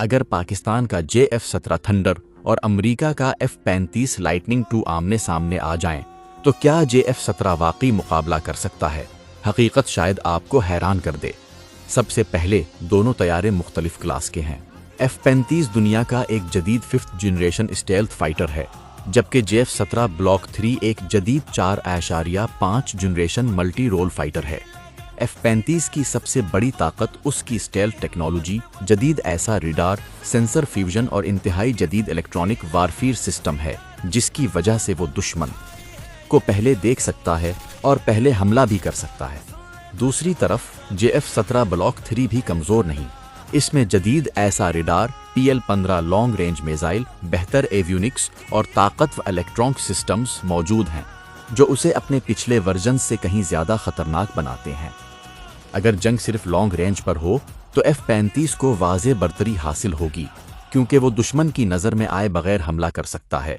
اگر پاکستان کا JF-17 thunder اور امریکہ کا F-35 لائٹننگ 2 آمنے سامنے آ جائیں تو کیا JF-17 واقعی مقابلہ کر سکتا ہے؟ حقیقت شاید آپ کو حیران کر دے۔ سب سے پہلے دونوں طیارے مختلف کلاس کے ہیں۔ F-35 دنیا کا ایک جدید 5th جنریشن اسٹیلتھ فائٹر ہے، جبکہ JF-17 بلاک 3 ایک جدید 4.5 جنریشن ملٹی رول فائٹر ہے۔ F-35 کی سب سے بڑی طاقت اس کی اسٹیلتھ ٹیکنالوجی، جدید ایسا ریڈار، سینسر فیوژن اور انتہائی جدید الیکٹرانک وارفیئر سسٹم ہے، جس کی وجہ سے وہ دشمن کو پہلے دیکھ سکتا ہے اور پہلے حملہ بھی کر سکتا ہے۔ دوسری طرف JF-17 بلاک 3 بھی کمزور نہیں۔ اس میں جدید ایسا radar, PL-15 long range missile, بہتر ایویونکس اور طاقتور الیکٹرانک سسٹمز موجود ہیں، جو اسے اپنے پچھلے ورژن سے کہیں زیادہ خطرناک بناتے ہیں۔ اگر جنگ صرف لانگ رینج پر ہو تو F-35 کو واضح برتری حاصل ہوگی، کیونکہ وہ دشمن کی نظر میں آئے بغیر حملہ کر سکتا ہے۔